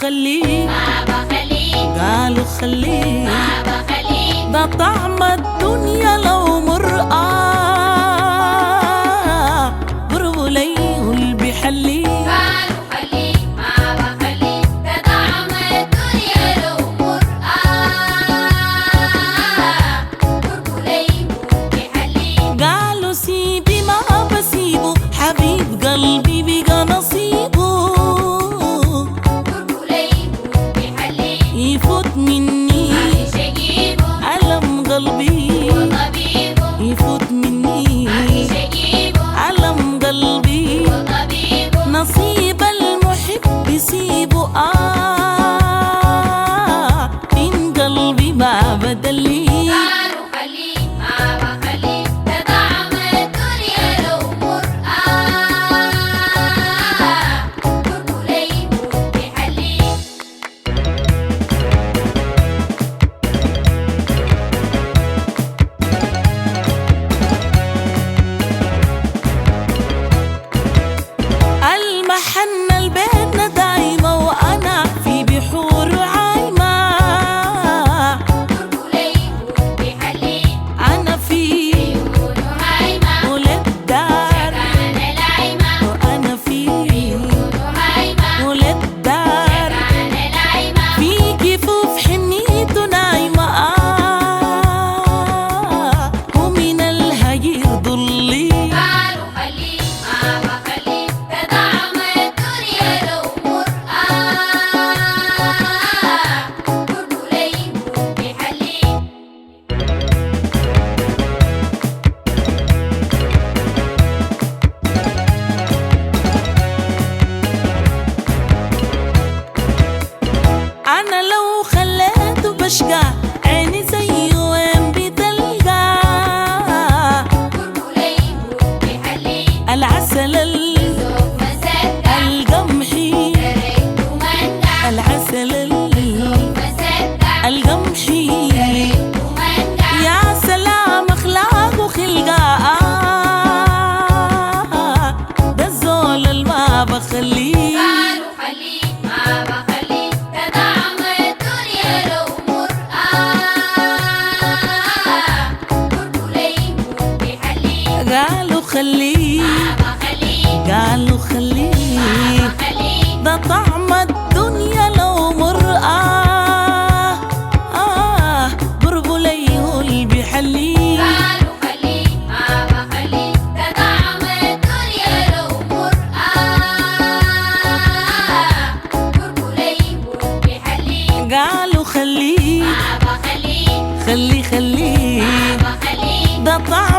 خليه قالوا خليه ده طعم الدنيا لو مرآة قربوا ليه اللي بيحليه قالوا سيبي ما بسيبه حبيب قلبي بقى نصيبه يفوت مني ألم قلبي يفوت مني ألم قلبي نصيب المحب يسيبه من قلبي ما بدلي المحنة البيتنا دايمة وأنا في بحور عايمة أنا في ولد دار وأنا في ولد دار في كفوف حنيته نايمة ومن الهجير ضلي أنا لو خليته بشقى عيني زي وين بتلقى العسل القمحي العسل القمحي يا سلام أخلاق وخلقة ده الزول اللي ما بخليه قالوا خليه قالوا خليه ده طعم الدنيا لو مرآة قربوا ليه اللي بيحليه قالوا خليه خليه ده طعم